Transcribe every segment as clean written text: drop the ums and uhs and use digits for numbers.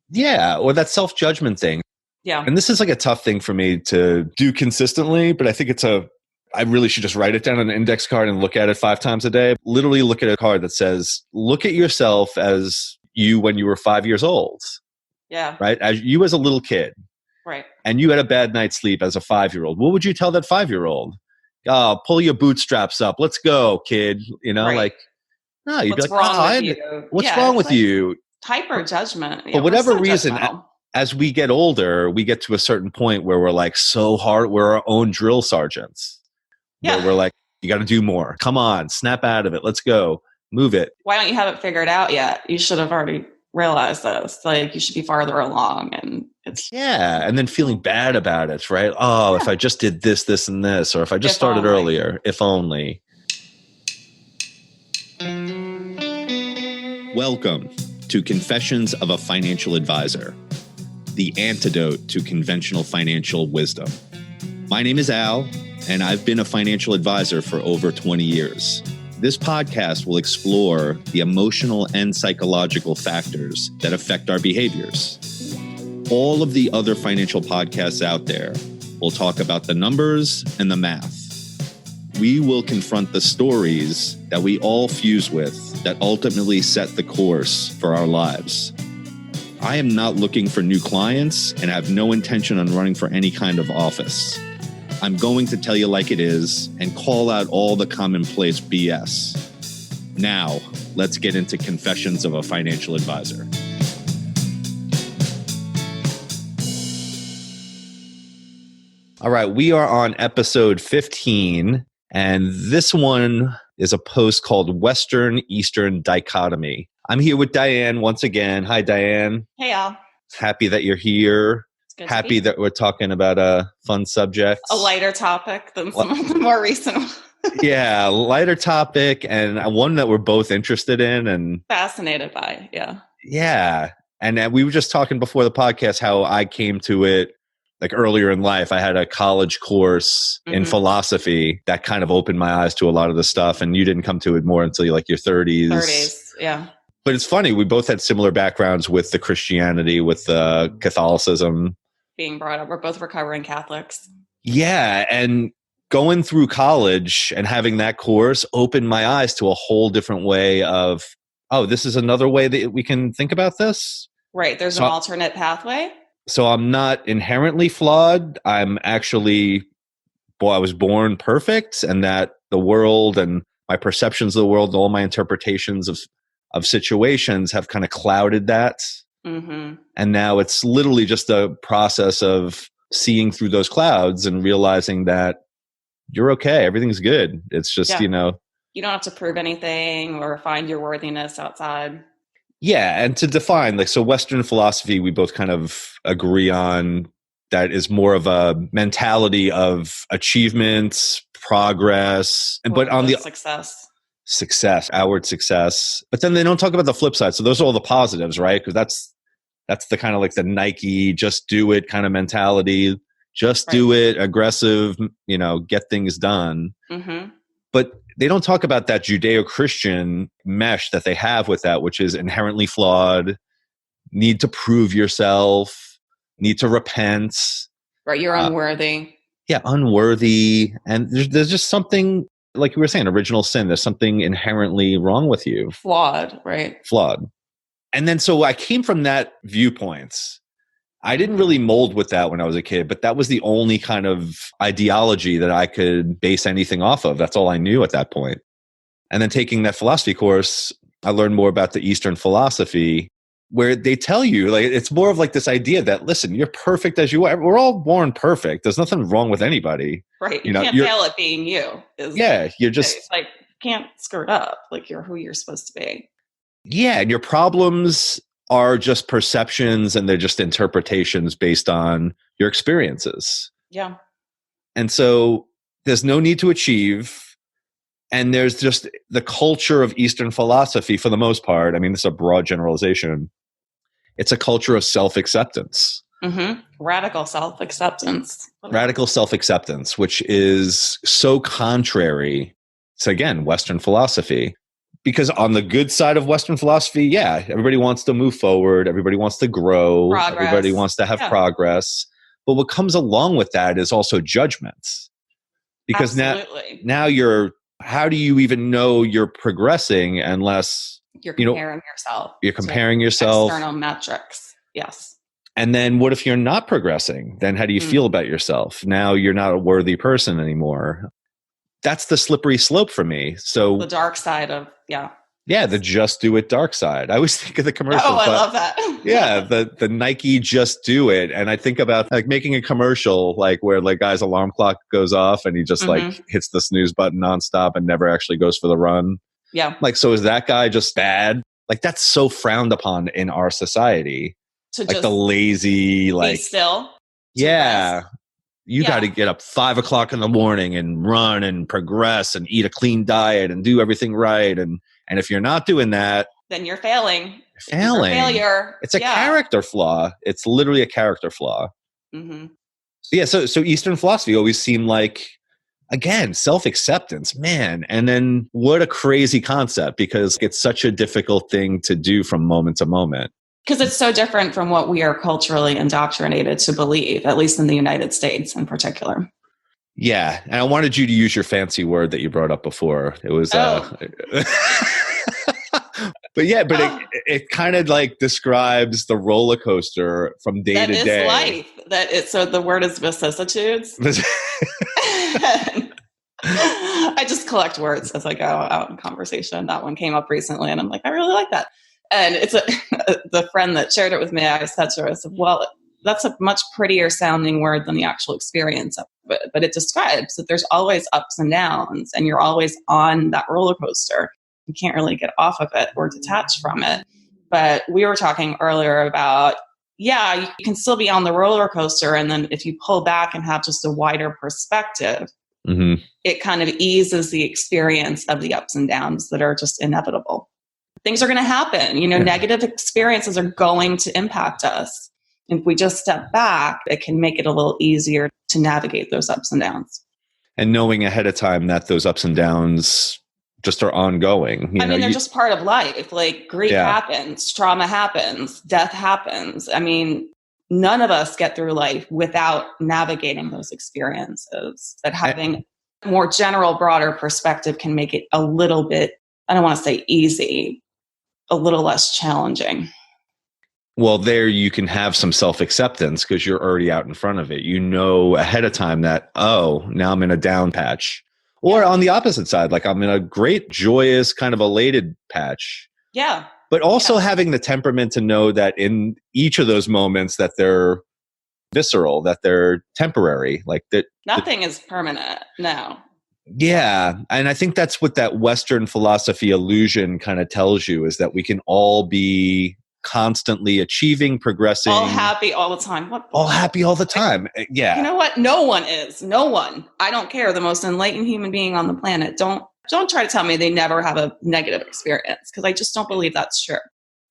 Yeah, or that self-judgment thing. Yeah. And this is like a tough thing for me to do consistently, but I think I really should just write it down on an index card and look at it 5 times a day. Literally look at a card that says, look at yourself as you when you were 5 years old, Yeah. right? As you as a little kid. Right. And you had a bad night's sleep as a 5-year-old. What would you tell that 5-year-old? Pull your bootstraps up. Let's go, kid. Right. No, you'd What's be like, wrong with you? what's Yeah, wrong it's with like you? hyper judgment. For Yeah, we're whatever so reason, judgmental. as we get older, we get to a certain point where we're like so hard, we're our own drill sergeants. Yeah. Where we're like, you got to do more. Come on, snap out of it. Let's go. Move it. Why don't you have it figured out yet? You should have already realized this. Like, you should be farther along. And it's... Yeah. And then feeling bad about it, right? Oh, if I just did this, this, and this, or if I just started earlier, if only. Welcome to Confessions of a Financial Advisor, the antidote to conventional financial wisdom. My name is Al, and I've been a financial advisor for over 20 years. This podcast will explore the emotional and psychological factors that affect our behaviors. All of the other financial podcasts out there will talk about the numbers and the math. We will confront the stories that we all fuse with that ultimately set the course for our lives. I am not looking for new clients and have no intention on running for any kind of office. I'm going to tell you like it is and call out all the commonplace BS. Now, let's get into Confessions of a Financial Advisor. All right, we are on episode 15, and this one is a post called Western-Eastern Dichotomy. I'm here with Diane once again. Hi, Diane. Hey, Al. Happy that you're here. Happy that we're talking about a fun subject. A lighter topic than some of the more recent ones. Yeah, lighter topic and one that we're both interested in and fascinated by. Yeah. Yeah. And we were just talking before the podcast how I came to it like earlier in life. I had a college course in philosophy that kind of opened my eyes to a lot of the stuff. And you didn't come to it more until you're like your 30s. 30s, yeah. But it's funny. We both had similar backgrounds with the Christianity, with the Catholicism. Being brought up. We're both recovering Catholics. Yeah. And going through college and having that course opened my eyes to a whole different way of, oh, this is another way that we can think about this. Right. There's an alternate pathway. So I'm not inherently flawed. I'm actually, I was born perfect, and that the world and my perceptions of the world, all my interpretations of situations have kind of clouded that. Mm-hmm. And now it's literally just a process of seeing through those clouds and realizing that you're okay. Everything's good. It's just, you don't have to prove anything or find your worthiness outside. Yeah. And to define, so Western philosophy, we both kind of agree on that is more of a mentality of achievements, progress, but on the success, outward success. But then they don't talk about the flip side. So those are all the positives, right? Because that's the kind of like the Nike, just do it kind of mentality. Just do it, aggressive, get things done. Mm-hmm. But they don't talk about that Judeo-Christian mesh that they have with that, which is inherently flawed, need to prove yourself, need to repent. Right, you're unworthy. Yeah, unworthy. And there's just something, like we were saying, original sin. There's something inherently wrong with you. Flawed, right? Flawed. And then so I came from that viewpoint. I didn't really mold with that when I was a kid, but that was the only kind of ideology that I could base anything off of. That's all I knew at that point. And then taking that philosophy course, I learned more about the Eastern philosophy, where they tell you, like, it's more of like this idea that, listen, you're perfect as you are. We're all born perfect. There's nothing wrong with anybody. Right. You can't fail at being you. You're just like, you can't screw it up. Like, you're who you're supposed to be. Yeah. And your problems are just perceptions and they're just interpretations based on your experiences. Yeah. And so there's no need to achieve. And there's just the culture of Eastern philosophy for the most part. I mean, this is a broad generalization. It's a culture of self-acceptance. Mm-hmm. Radical self-acceptance. Radical self-acceptance, which is so contrary to, again, Western philosophy. Because on the good side of Western philosophy, yeah, everybody wants to move forward. Everybody wants to grow. Progress. Everybody wants to have progress. But what comes along with that is also judgments. Because now how do you even know you're progressing unless you're comparing yourself? You're comparing yourself. External metrics. Yes. And then what if you're not progressing? Then how do you feel about yourself? Now you're not a worthy person anymore. That's the slippery slope for me. So the dark side of, the just do it dark side. I always think of the commercial. Oh, I love that. Yeah, the Nike just do it. And I think about like making a commercial like where like guy's alarm clock goes off and he just like hits the snooze button nonstop and never actually goes for the run. Yeah. Like, so is that guy just bad? Like that's so frowned upon in our society. To like the lazy, like be still. Yeah. You got to get up 5 o'clock in the morning and run and progress and eat a clean diet and do everything right. And if you're not doing that, then you're failing. You're a failure. It's a character flaw. It's literally a character flaw. Mm-hmm. So Eastern philosophy always seemed like, again, self-acceptance, man. And then what a crazy concept because it's such a difficult thing to do from moment to moment. Because it's so different from what we are culturally indoctrinated to believe, at least in the United States in particular. Yeah. And I wanted you to use your fancy word that you brought up before. It was, it kind of like describes the roller coaster from day to day. That is life. So the word is vicissitudes. I just collect words as I go out in conversation. That one came up recently and I'm like, I really like that. And it's the friend that shared it with me, I said to her, I said, well, that's a much prettier sounding word than the actual experience of it. But it describes that there's always ups and downs and you're always on that roller coaster. You can't really get off of it or detach from it. But we were talking earlier about, you can still be on the roller coaster. And then if you pull back and have just a wider perspective, it kind of eases the experience of the ups and downs that are just inevitable. Things are going to happen. Negative experiences are going to impact us. If we just step back, it can make it a little easier to navigate those ups and downs. And knowing ahead of time that those ups and downs just are ongoing. They're just part of life. Like grief happens, trauma happens, death happens. None of us get through life without navigating those experiences. That having a more general, broader perspective can make it a little bit, I don't want to say easy, a little less challenging. Well, there you can have some self-acceptance because you're already out in front of it. You know ahead of time that, now I'm in a down patch. Or on the opposite side, like I'm in a great, joyous, kind of elated patch. Yeah. But also having the temperament to know that in each of those moments that they're visceral, that they're temporary. Like that. Nothing is permanent. No. Yeah. And I think that's what that Western philosophy illusion kind of tells you is that we can all be constantly achieving, progressing. All happy all the time. All happy all the time. Yeah. You know what? No one is. No one. I don't care. The most enlightened human being on the planet. Don't try to tell me they never have a negative experience because I just don't believe that's true.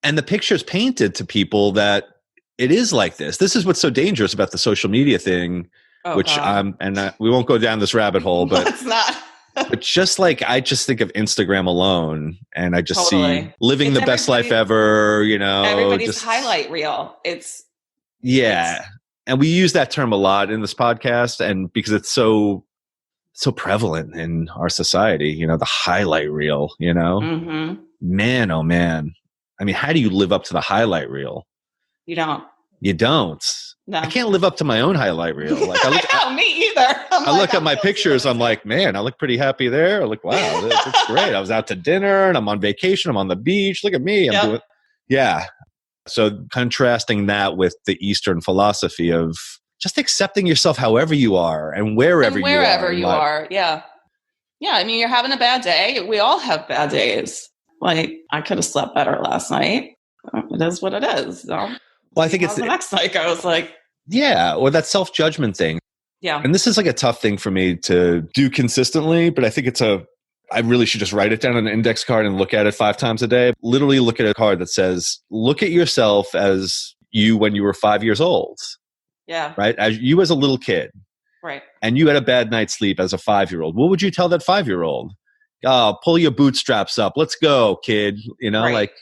And the picture's painted to people that it is like this. This is what's so dangerous about the social media thing. We won't go down this rabbit hole, but it's not. But just like I just think of Instagram alone, and I just see living the best life ever. Everybody's just highlight reel. And we use that term a lot in this podcast, and because it's so prevalent in our society, the highlight reel. Man, oh man. How do you live up to the highlight reel? You don't. You don't. No. I can't live up to my own highlight reel. Like me either. I look at my pictures. I'm like, man, I look pretty happy there. I look, wow, that's great. I was out to dinner and I'm on vacation. I'm on the beach. Look at me. I'm doing. Yeah. So contrasting that with the Eastern philosophy of just accepting yourself however you are and wherever you are. Yeah. Yeah. You're having a bad day. We all have bad days. Like I could have slept better last night. It is what it is. So. Well, I think it's the next night I was like, or that self-judgment thing. Yeah. And this is like a tough thing for me to do consistently, but I think I really should just write it down on an index card and look at it 5 times a day. Literally look at a card that says, look at yourself as you when you were 5 years old. Yeah. Right? As you as a little kid. Right. And you had a bad night's sleep as a 5-year-old. What would you tell that 5-year-old? oh, pull your bootstraps up. Let's go, kid. You know, Right. like,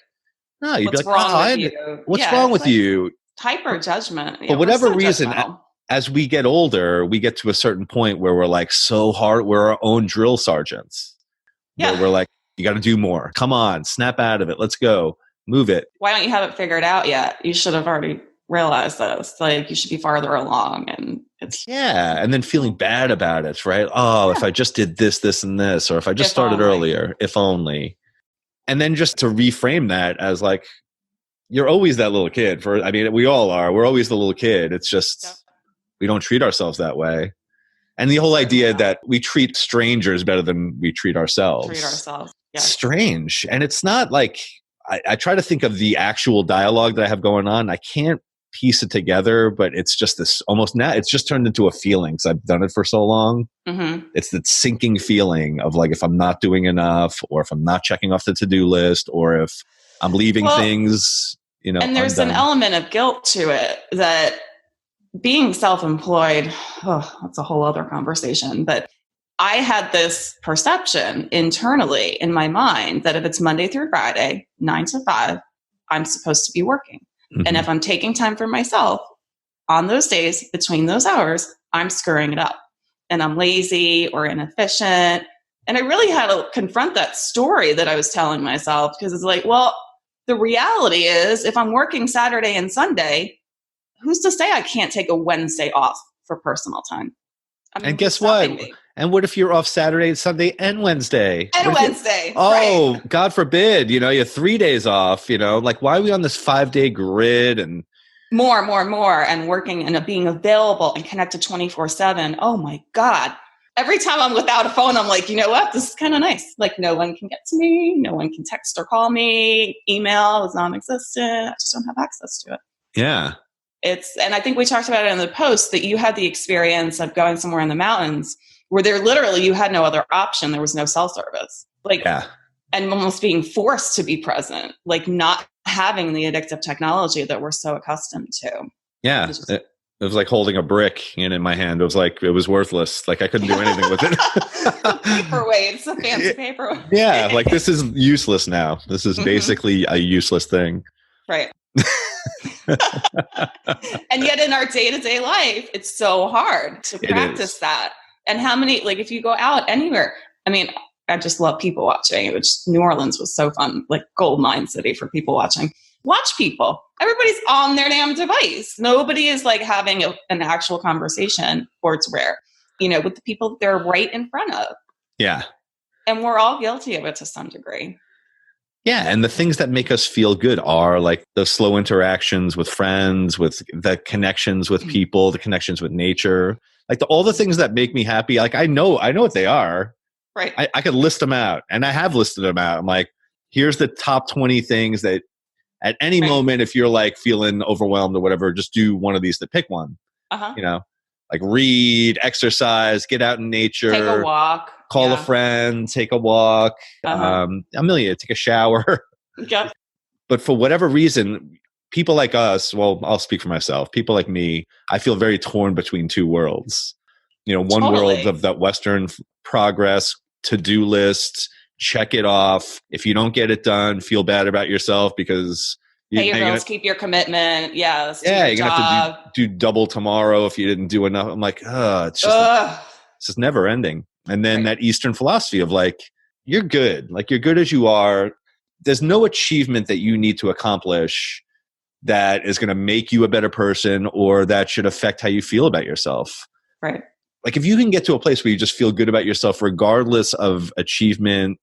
no, you'd What's be like, wrong oh, with you? what's Yeah, wrong it's with like you? hyper judgment. For Yeah, we're whatever so reason, judgmental. as we get older, we get to a certain point where we're like so hard, we're our own drill sergeants. Where Yeah. we're like, you got to do more. Come on, snap out of it. Let's go. Move it. Why don't you have it figured out yet? You should have already realized this. Like, you should be farther along, and it's And then feeling bad about it, right? Oh, if Yeah. I just did this, this, and this, or if I just If started only. earlier, if only. And then just to reframe that as like, you're always that little kid. We all are. We're always the little kid. It's just Yep. we don't treat ourselves that way. And the whole idea that we treat strangers better than we treat ourselves. Yeah. Strange. And it's not like I try to think of the actual dialogue that I have going on. I can't piece it together, but it's just this almost now it's just turned into a feeling because I've done it for so long. Mm-hmm. It's that sinking feeling of like if I'm not doing enough, or if I'm not checking off the to-do list, or if I'm leaving things, and there's undone. an element of guilt to it that being self-employed, that's a whole other conversation. But I had this perception internally in my mind that if it's Monday through Friday, 9 to 5, I'm supposed to be working. Mm-hmm. And if I'm taking time for myself on those days between those hours, I'm screwing it up and I'm lazy or inefficient. And I really had to confront that story that I was telling myself, because it's like, well, the reality is if I'm working Saturday and Sunday, who's to say I can't take a Wednesday off for personal time? I mean, and guess what? And what if you're off Saturday, Sunday, and Wednesday? And Wednesday. Right. Right. God forbid, you have 3 days off, like why are we on this 5-day grid and more and working and being available and connected 24/7. Oh my God. Every time I'm without a phone, I'm like, you know what? This is kind of nice. Like no one can get to me. No one can text or call me. Email is non-existent. I just don't have access to it. Yeah. And I think we talked about it in the post that you had the experience of going somewhere in the mountains where you had no other option. There was no cell service. And almost being forced to be present, like not having the addictive technology that we're so accustomed to. Yeah. It was like holding a brick in my hand. It was like, it was worthless. Like I couldn't do anything with it. The paperweight. It's a fancy paperweight. Yeah. Like this is useless now. This is basically a useless thing. Right. And yet in our day-to-day life, it's so hard to practice that. And how many, like if you go out anywhere, I mean, I just love people watching, which New Orleans was so fun, like gold mine city for people watching. Watch people. Everybody's on their damn device. Nobody is like having an actual conversation, or it's rare, with the people they're right in front of. Yeah. And we're all guilty of it to some degree. Yeah. And the things that make us feel good are like the slow interactions with friends, with the connections with people, the connections with nature, like all the things that make me happy. Like I know what they are. Right. I could list them out, and I have listed them out. I'm like, here's the top 20 things that at any moment, if you're like feeling overwhelmed or whatever, just do one of these to pick one. Like read, exercise, get out in nature, take a walk, call a friend, take a walk, take a shower. Yep. But for whatever reason, people like us, well, I'll speak for myself, people like me, I feel very torn between two worlds. One world of that Western progress, to-do list, check it off. If you don't get it done, feel bad about yourself because pay your bills, keep your commitment. Yeah, you're gonna have to do double tomorrow if you didn't do enough. I'm like, it's just never ending. And then that Eastern philosophy of like, you're good. Like you're good as you are. There's no achievement that you need to accomplish that is going to make you a better person or that should affect how you feel about yourself. Right. Like if you can get to a place where you just feel good about yourself, regardless of achievement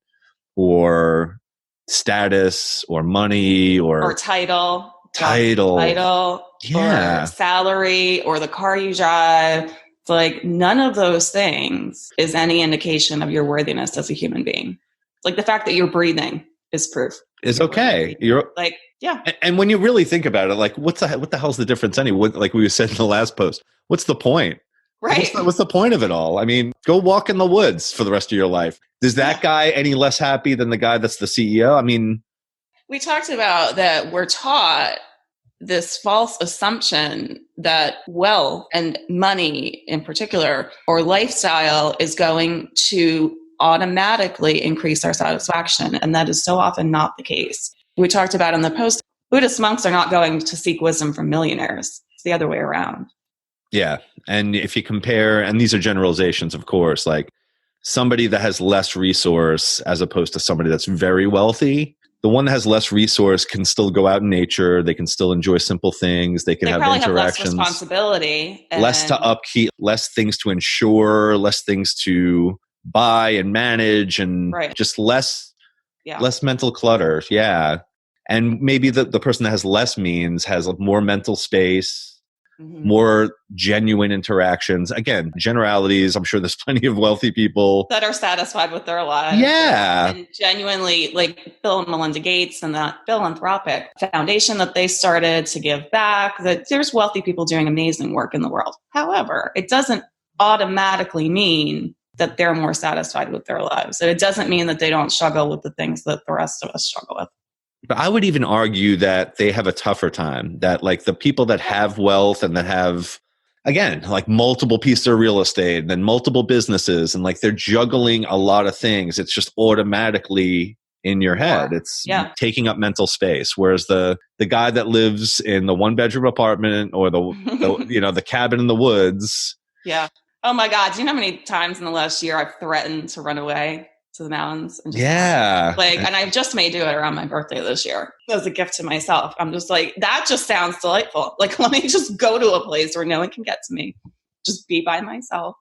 or status or money or title, yeah, or salary or the car you drive. It's like none of those things is any indication of your worthiness as a human being. Like the fact that you're breathing is proof. It's okay. You're like, yeah. And when you really think about it, like what the hell's the difference anyway? Like we said in the last post, what's the point? Right. What's the point of it all? I mean, go walk in the woods for the rest of your life. Is that guy any less happy than the guy that's the CEO? I mean, we talked about that we're taught this false assumption that wealth and money in particular, or lifestyle, is going to automatically increase our satisfaction. And that is so often not the case. We talked about in the post, Buddhist monks are not going to seek wisdom from millionaires. It's the other way around. Yeah. And if you compare, and these are generalizations, of course, like somebody that has less resource as opposed to somebody that's very wealthy, the one that has less resource can still go out in nature. They can still enjoy simple things. They can have interactions. Have less responsibility. Less to upkeep, less things to insure, less things to buy and manage, and just less mental clutter. Yeah. And maybe the person that has less means has more mental space, more genuine interactions. Again, generalities. I'm sure there's plenty of wealthy people that are satisfied with their lives. Yeah. And genuinely, like Bill and Melinda Gates and that philanthropic foundation that they started to give back, that there's wealthy people doing amazing work in the world. However, it doesn't automatically mean that they're more satisfied with their lives. And it doesn't mean that they don't struggle with the things that the rest of us struggle with. But I would even argue that they have a tougher time, that like the people that have wealth and that have, again, like multiple pieces of real estate and then multiple businesses, and like they're juggling a lot of things. It's just automatically in your head. It's taking up mental space. Whereas the guy that lives in the 1-bedroom apartment or the cabin in the woods. Yeah. Oh my God. Do you know how many times in the last year I've threatened to run away to the mountains? And just and I just may do it around my birthday this year as a gift to myself. I'm just like, that just sounds delightful. Like, let me just go to a place where no one can get to me. Just be by myself.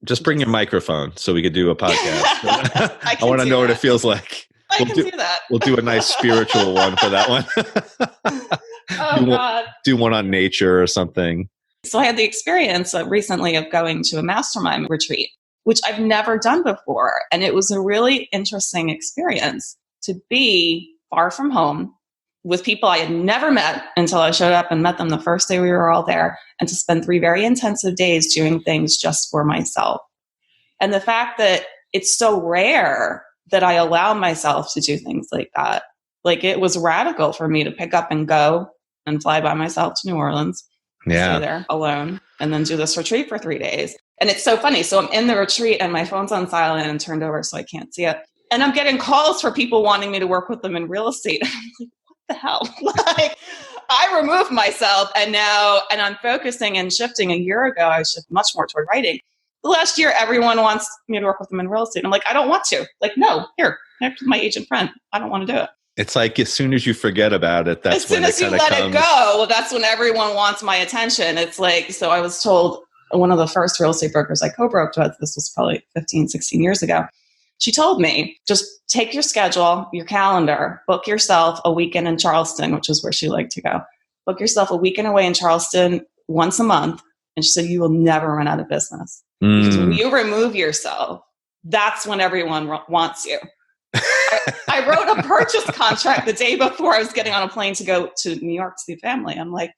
Just bring your microphone so we could do a podcast. I want to know what it feels like. I can do that. We'll do a nice spiritual one for that one. God. Do one on nature or something. So I had the experience recently of going to a mastermind retreat, which I've never done before. And it was a really interesting experience to be far from home with people I had never met until I showed up and met them the first day we were all there, and to spend 3 very intensive days doing things just for myself. And the fact that it's so rare that I allow myself to do things like that, like it was radical for me to pick up and go and fly by myself to New Orleans. Stay there alone and then do this retreat for 3 days. And it's so funny. So I'm in the retreat and my phone's on silent and turned over so I can't see it. And I'm getting calls for people wanting me to work with them in real estate. I'm like, what the hell? Like, I removed myself and I'm focusing and shifting. A year ago, I shifted much more toward writing. The last year, everyone wants me to work with them in real estate. I'm like, I don't want to. Like, no, here, connect with my agent friend. I don't want to do it. It's like as soon as you forget about it, that's when as soon as you let it go, that's when everyone wants my attention. It's like, so I was told, one of the first real estate brokers I co-broked with, this was probably 15, 16 years ago, she told me, just take your schedule, your calendar, book yourself a weekend in Charleston, which is where she liked to go. Book yourself a weekend away in Charleston once a month. And she said, you will never run out of business. Because when you remove yourself, that's when everyone wants you. I wrote a purchase contract the day before I was getting on a plane to go to New York to see family. I'm like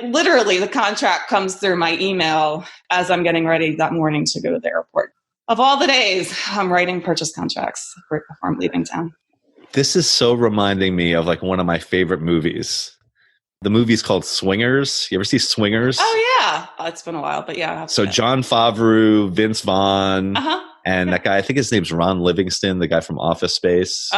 literally the contract comes through my email as I'm getting ready that morning to go to the airport. Of all the days, I'm writing purchase contracts right before I'm leaving town. This is so reminding me of like one of my favorite movies. The movie's called Swingers. You ever see Swingers? Oh, yeah. Oh, it's been a while, but yeah. So Jon Favreau, Vince Vaughn, and that guy, I think his name's Ron Livingston, the guy from Office Space.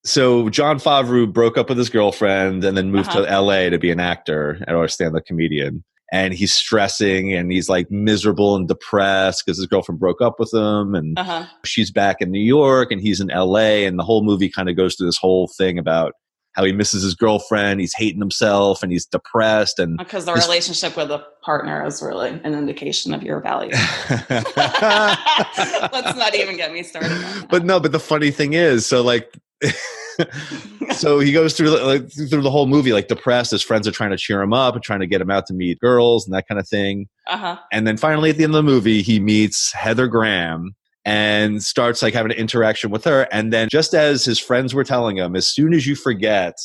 So Jon Favreau broke up with his girlfriend and then moved to LA to be an actor or stand-up comedian. And he's stressing and he's like miserable and depressed because his girlfriend broke up with him. And she's back in New York and he's in LA. And the whole movie kind of goes through this whole thing about how he misses his girlfriend, he's hating himself, and he's depressed. And because the relationship with a partner is really an indication of your value. Let's not even get me started on that. But the funny thing is, so like, so he goes through the whole movie like depressed. His friends are trying to cheer him up and trying to get him out to meet girls and that kind of thing. And then finally at the end of the movie, he meets Heather Graham and starts like having an interaction with her. And then just as his friends were telling him, as soon as you forget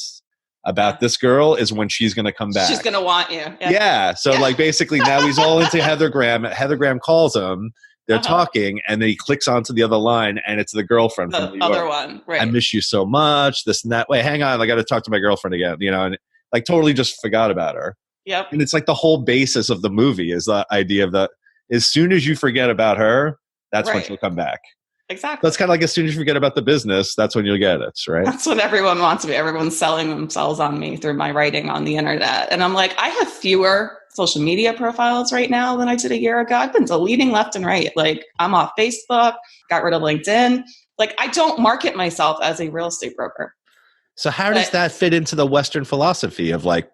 about this girl is when she's going to come back. She's going to want you. So like basically now he's all into Heather Graham. Heather Graham calls him. They're talking and then he clicks onto the other line and it's the girlfriend from New York. Other one. Right. I miss you so much. This and that. Wait, hang on. I got to talk to my girlfriend again, and like totally just forgot about her. Yep. And it's like the whole basis of the movie is the idea of as soon as you forget about her, that's when she'll come back. Exactly. That's kind of like as soon as you forget about the business, that's when you'll get it, right? That's what everyone wants me. Everyone's selling themselves on me through my writing on the internet. And I'm like, I have fewer social media profiles right now than I did a year ago. I've been deleting left and right. Like, I'm off Facebook, got rid of LinkedIn. Like, I don't market myself as a real estate broker. So how does that fit into the Western philosophy of like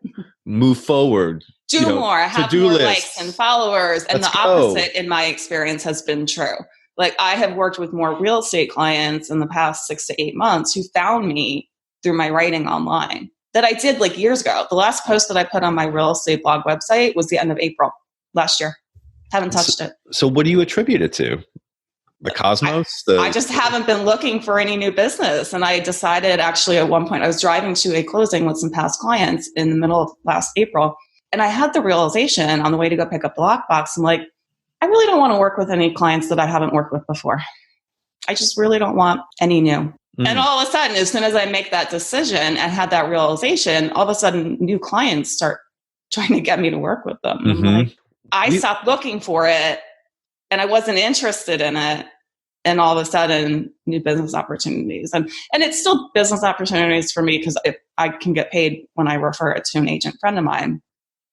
move forward? Do more, have more likes and followers. And the opposite, in my experience, has been true. Like, I have worked with more real estate clients in the past 6 to 8 months who found me through my writing online that I did like years ago. The last post that I put on my real estate blog website was the end of April last year. Haven't touched it. So what do you attribute it to? The cosmos? I just haven't been looking for any new business. And I decided, actually, at one point, I was driving to a closing with some past clients in the middle of last April. And I had the realization on the way to go pick up the lockbox. I'm like, I really don't want to work with any clients that I haven't worked with before. I just really don't want any new. And all of a sudden, as soon as I make that decision and had that realization, all of a sudden new clients start trying to get me to work with them. Like, I stopped looking for it and I wasn't interested in it. And all of a sudden, new business opportunities. And it's still business opportunities for me because I can get paid when I refer it to an agent friend of mine,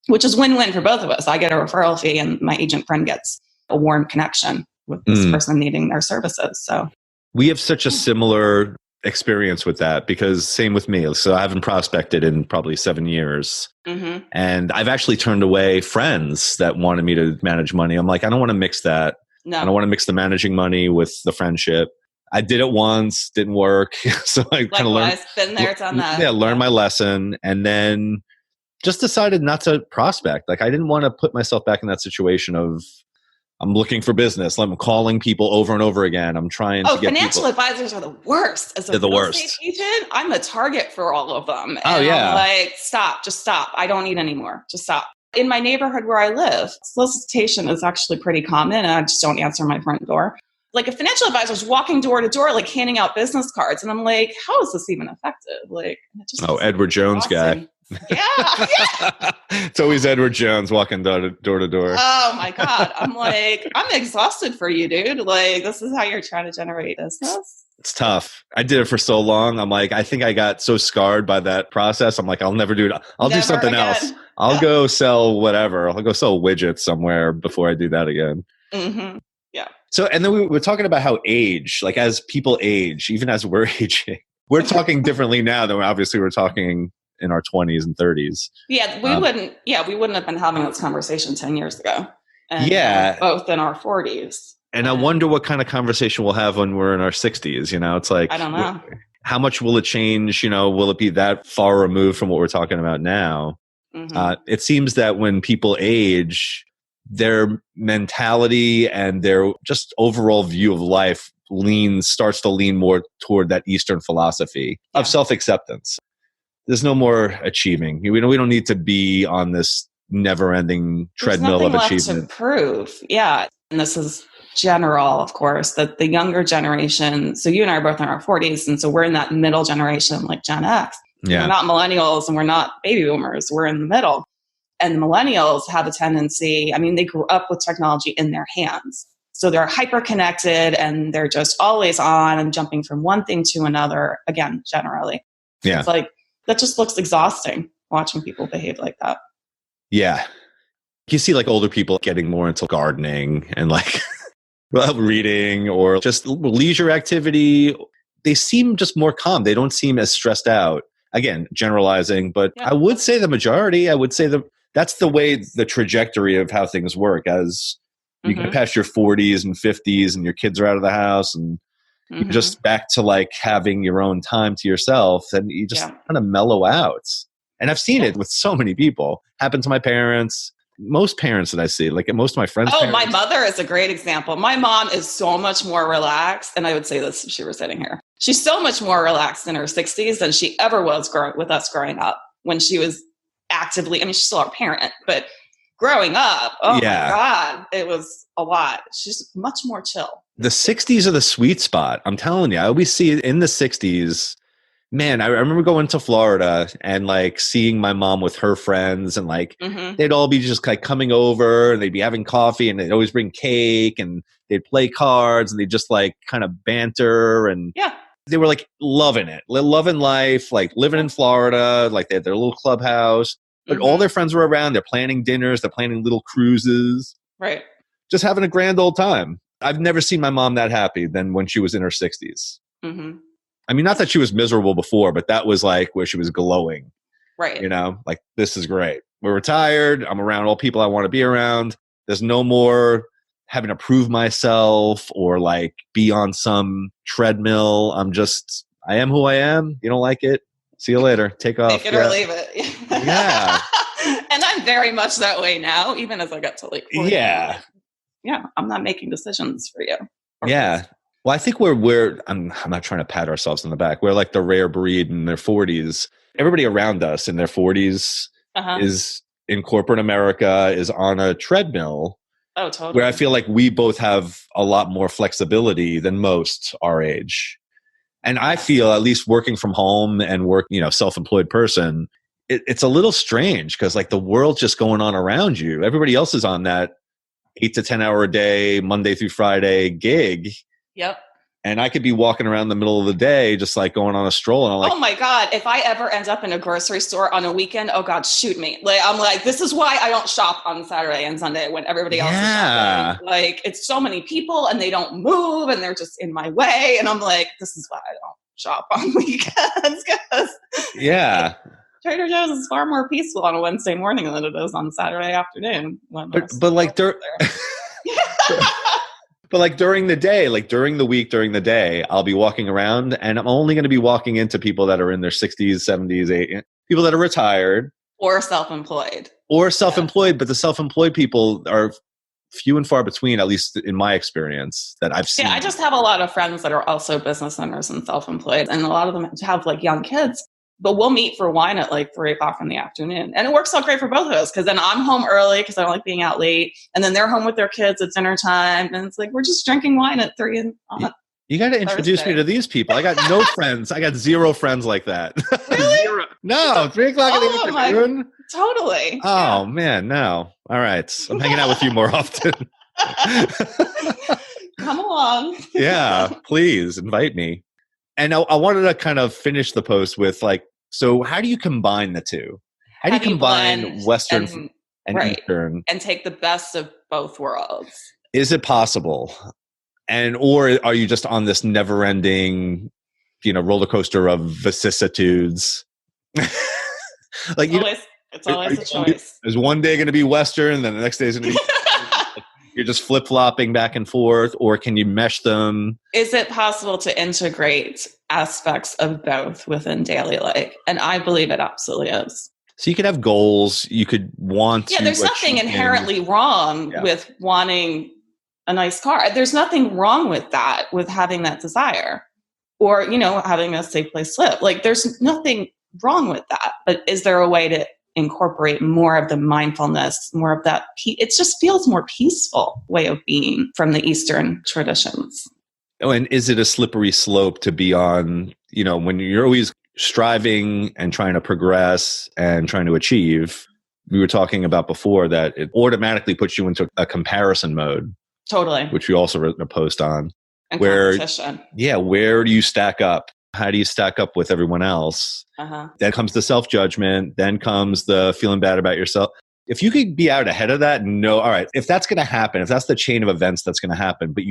which is win-win for both of us. I get a referral fee and my agent friend gets a warm connection with this person needing their services. So we have such a similar experience with that because same with me. So I haven't prospected in probably 7 years. And I've actually turned away friends that wanted me to manage money. I'm like, I don't want to mix that. No. I don't want to mix the managing money with the friendship. I did it once, didn't work. So I kind of learned. Been there, done that. Yeah, learned my lesson. And then just decided not to prospect. Like I didn't want to put myself back in that situation of I'm looking for business. I'm calling people over and over again. I'm trying to get financial advisors are the worst. As a real estate agent, I'm a target for all of them. And I'm like, stop, just stop. I don't need any more. Just stop. In my neighborhood where I live, solicitation is actually pretty common and I just don't answer my front door. Like a financial advisor is walking door to door, like handing out business cards. And I'm like, how is this even effective? Like, it just Edward Jones guy. Yeah. It's always Edward Jones walking door to door. Oh my God. I'm like, I'm exhausted for you, dude. Like, this is how you're trying to generate business. It's tough. I did it for so long. I'm like, I think I got so scarred by that process. I'm like, I'll never do it. I'll do something else. I'll go sell whatever. I'll go sell widgets somewhere before I do that again. Yeah. So, and then we were talking about how age, like as people age, even as we're aging, we're talking differently now than obviously we're talking in our 20s and 30s. Yeah, we wouldn't have been having this conversation 10 years ago. And both in our 40s. And I wonder what kind of conversation we'll have when we're in our 60s. You know, it's like, I don't know. How much will it change? You know, will it be that far removed from what we're talking about now? It seems that when people age, their mentality and their just overall view of life starts to lean more toward that Eastern philosophy of self-acceptance. There's no more achieving. We don't need to be on this never-ending treadmill of achievement. Left to prove. Yeah. And this is general, of course, that the younger generation, so you and I are both in our 40s, and so we're in that middle generation like Gen X. Yeah. We're not millennials and we're not baby boomers. We're in the middle. And the millennials have a tendency, I mean, they grew up with technology in their hands. So they're hyper connected and they're just always on and jumping from one thing to another, again, generally. Yeah. It's like, that just looks exhausting watching people behave like that. Yeah. You see like older people getting more into gardening and like reading or just leisure activity. They seem just more calm. They don't seem as stressed out. Again, generalizing, but I would say the majority, that's the way the trajectory of how things work as you get past your 40s and 50s and your kids are out of the house and you're just back to like having your own time to yourself and you just kind of mellow out. And I've seen it with so many people. Happened to my parents, most parents that I see, like most of my friends' parents. My mother is a great example. My mom is so much more relaxed. And I would say this if she were sitting here. She's so much more relaxed in her 60s than she ever was with us growing up when she was actively, I mean, she's still our parent, but growing up, my God, it was a lot. She's much more chill. The 60s are the sweet spot. I'm telling you, I always see it in the 60s. Man, I remember going to Florida and like seeing my mom with her friends, and like they'd all be just like coming over and they'd be having coffee and they'd always bring cake and they'd play cards and they'd just like kind of banter, and they were like loving it, loving life, like living in Florida, like they had their little clubhouse, but all their friends were around. They're planning dinners, they're planning little cruises, right? Just having a grand old time. I've never seen my mom that happy than when she was in her 60s. I mean, not that she was miserable before, but that was like where she was glowing. Right. You know, like, this is great. We're retired. I'm around all people I want to be around. There's no more having to prove myself or like be on some treadmill. I am who I am. You don't like it? See you later. Take off. Take it or leave it. Yeah. And I'm very much that way now, even as I got to like 40. Yeah. I'm not making decisions for you. Yeah. Well, I think I'm not trying to pat ourselves on the back. We're like the rare breed in their 40s. Everybody around us in their 40s is in corporate America, is on a treadmill. Oh, totally. Where I feel like we both have a lot more flexibility than most our age. And I feel, at least working from home and self-employed person, it's a little strange because like the world's just going on around you. Everybody else is on that 8 to 10 hour a day, Monday through Friday gig. Yep. And I could be walking around the middle of the day, just like going on a stroll. And I'm like, oh my God, if I ever end up in a grocery store on a weekend, oh God, shoot me. Like, I'm like, this is why I don't shop on Saturday and Sunday when everybody else is shopping. Like, it's so many people and they don't move and they're just in my way. And I'm like, this is why I don't shop on weekends. Yeah. Trader Joe's is far more peaceful on a Wednesday morning than it is on Saturday afternoon. But like, but like during the day, like during the week, during the day, I'll be walking around and I'm only going to be walking into people that are in their 60s, 70s, 80s, people that are retired. Or self-employed. But the self-employed people are few and far between, at least in my experience that I've seen. Yeah, I just have a lot of friends that are also business owners and self-employed, and a lot of them have like young kids. But we'll meet for wine at like 3 o'clock in the afternoon. And it works out great for both of us because then I'm home early because I don't like being out late. And then they're home with their kids at dinner time. And it's like, we're just drinking wine at 3 You got to introduce me to these people. I got no friends. I got 0 friends like that. Really? 0. No, 3 o'clock in the afternoon? Totally. Oh, man, no. All right. I'm hanging out with you more often. Come along. Yeah, please invite me. And I wanted to kind of finish the post with like, so how do you combine the two? How do you combine Western and Eastern? And take the best of both worlds. Is it possible? Or are you just on this never ending, roller coaster of vicissitudes? Like, it's always a choice. Is one day going to be Western, then the next day is going to be you're just flip-flopping back and forth, or can you mesh them? Is it possible to integrate aspects of both within daily life? And I believe it absolutely is. So you could have goals. You could want to. Yeah, there's nothing inherently wrong with wanting a nice car. There's nothing wrong with that, with having that desire. Or, having a safe place to live. Like, there's nothing wrong with that. But is there a way to incorporate more of the mindfulness, more of that? It just feels more peaceful way of being from the Eastern traditions. Oh, and is it a slippery slope to be on, when you're always striving and trying to progress and trying to achieve? We were talking about before that it automatically puts you into a comparison mode. Totally. Which we also wrote a post on. And competition. Yeah, where do you stack up? How do you stack up with everyone else? Then comes the self-judgment. Then comes the feeling bad about yourself. If you could be out ahead of that, all right, if that's going to happen, if that's the chain of events that's going to happen, but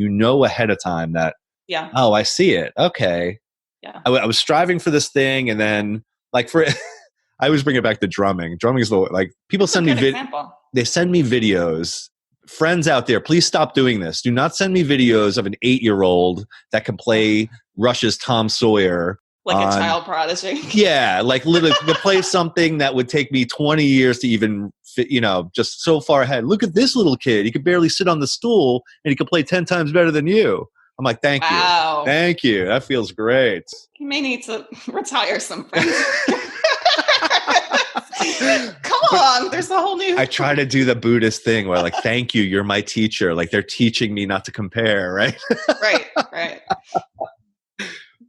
ahead of time that, I see it. Okay. Yeah. I was striving for this thing. And then I always bring it back to drumming. Drumming is people send me they send me videos. Friends out there, please stop doing this. Do not send me videos of an 8-year-old that can play Rush's Tom Sawyer. Like a child prodigy. Yeah, like literally to play something that would take me 20 years to even fit, just so far ahead. Look at this little kid. He could barely sit on the stool and he could play 10 times better than you. I'm like, thank you. Thank you. That feels great. You may need to retire some friends. Come on, there's a whole new. I try to do the Buddhist thing where thank you, you're my teacher. Like they're teaching me not to compare, right? Right.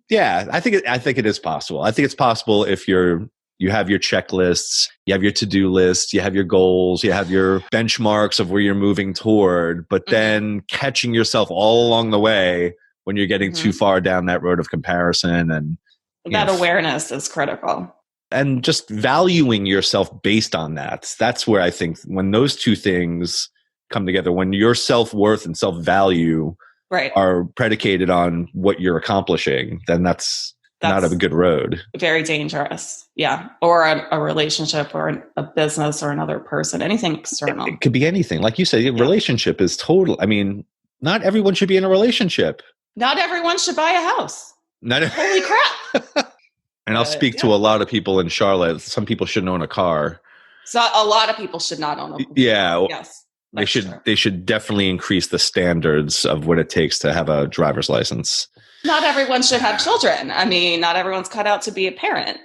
Yeah, I think it is possible. I think it's possible if you have your checklists, you have your to-do list, you have your goals, you have your benchmarks of where you're moving toward, but then catching yourself all along the way when you're getting too far down that road of comparison. And that awareness is critical. And just valuing yourself based on that. That's where I think when those two things come together, when your self-worth and self-value are predicated on what you're accomplishing, then that's not a good road. Very dangerous. Yeah. Or a relationship or a business or another person, anything external. It could be anything. Like you said, a relationship is total. I mean, not everyone should be in a relationship. Not everyone should buy a house. Holy crap. And I'll speak to a lot of people in Charlotte. Some people shouldn't own a car. So a lot of people should not own a car. Yeah. Yes. They should definitely increase the standards of what it takes to have a driver's license. Not everyone should have children. I mean, not everyone's cut out to be a parent.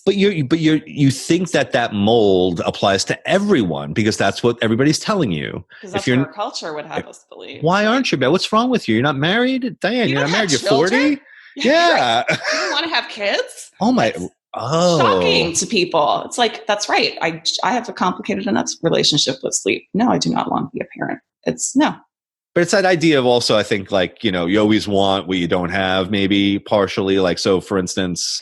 But you think that mold applies to everyone because that's what everybody's telling you. Because that's what our culture would have us believe. Why aren't you? What's wrong with you? You're not married, Diane. You're not married. You're 40. Yeah. You don't want to have kids. Oh my. Shocking to people. It's like, that's right. I have a complicated enough relationship with sleep. No, I do not want to be a parent. No. But it's that idea of also, I think, like, you always want what you don't have, maybe partially. Like, so for instance,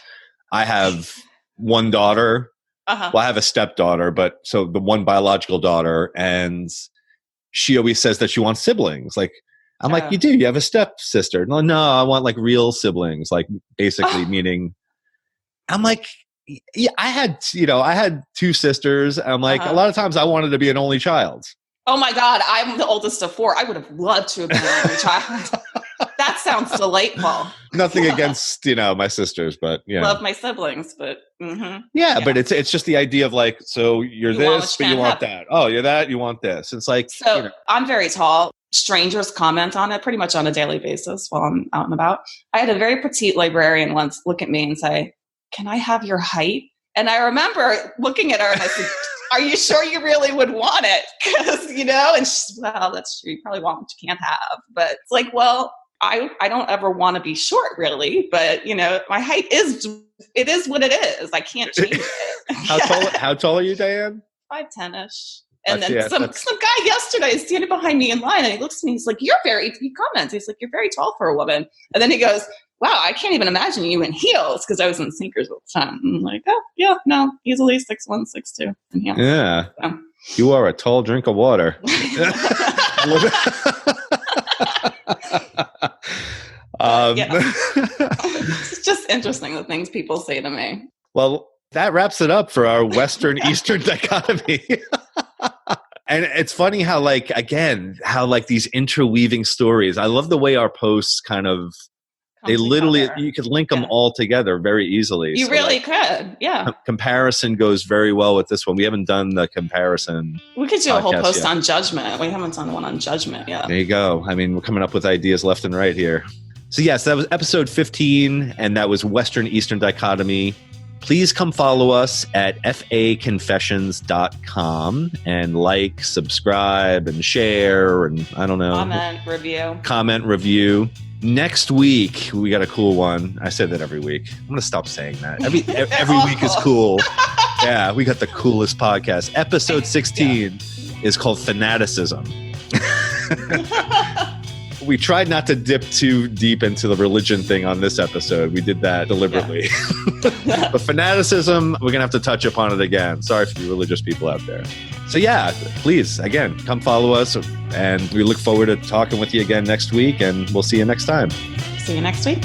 I have one daughter. Well, I have a stepdaughter, but so the one biological daughter, and she always says that she wants siblings. Like, I'm like, you do? You have a stepsister? No, I want like real siblings, like basically meaning. I'm like, yeah, I had two sisters. I'm like, a lot of times I wanted to be an only child. Oh my God, I'm the oldest of 4. I would have loved to have been an only child. That sounds delightful. Nothing against, my sisters, but love my siblings, but yeah, but it's just the idea of like, so you're this, but you want that. Oh, you're that, you want this. It's like, I'm very tall. Strangers comment on it pretty much on a daily basis while I'm out and about. I had a very petite librarian once look at me and say, "Can I have your height?" And I remember looking at her and I said, "Are you sure you really would want it?" Because, and she's, well, that's true. You probably want what you can't have. But it's like, well, I don't ever want to be short, really. But, my height is what it is. I can't change it. How tall are you, Diane? 5'10"-ish. And then some guy yesterday is standing behind me in line and he looks at me, he's like, he comments, he's like, "You're very tall for a woman." And then he goes, "Wow, I can't even imagine you in heels," because I was in sneakers at the time. I'm like, oh, yeah, no, easily 6'1", 6'2". Yeah. So. You are a tall drink of water. It's just interesting the things people say to me. Well, that wraps it up for our Western-Eastern dichotomy. And it's funny how these interweaving stories, I love the way our posts kind of, you could link them all together very easily. You really could. Yeah. Comparison goes very well with this one. We haven't done the comparison. We could do a whole post on judgment. We haven't done one on judgment yet. There you go. I mean, we're coming up with ideas left and right here. So yes, that was episode 15, and that was Western-Eastern Dichotomy. Please come follow us at faconfessions.com and like, subscribe, and share, and I don't know. Comment, review. Next week, we got a cool one. I say that every week. I'm going to stop saying that. Every week is cool. Yeah, we got the coolest podcast. Episode 16 is called Fanaticism. We tried not to dip too deep into the religion thing on this episode. We did that deliberately. Yeah. But fanaticism, we're going to have to touch upon it again. Sorry for you religious people out there. So yeah, please, again, come follow us. And we look forward to talking with you again next week. And we'll see you next time. See you next week.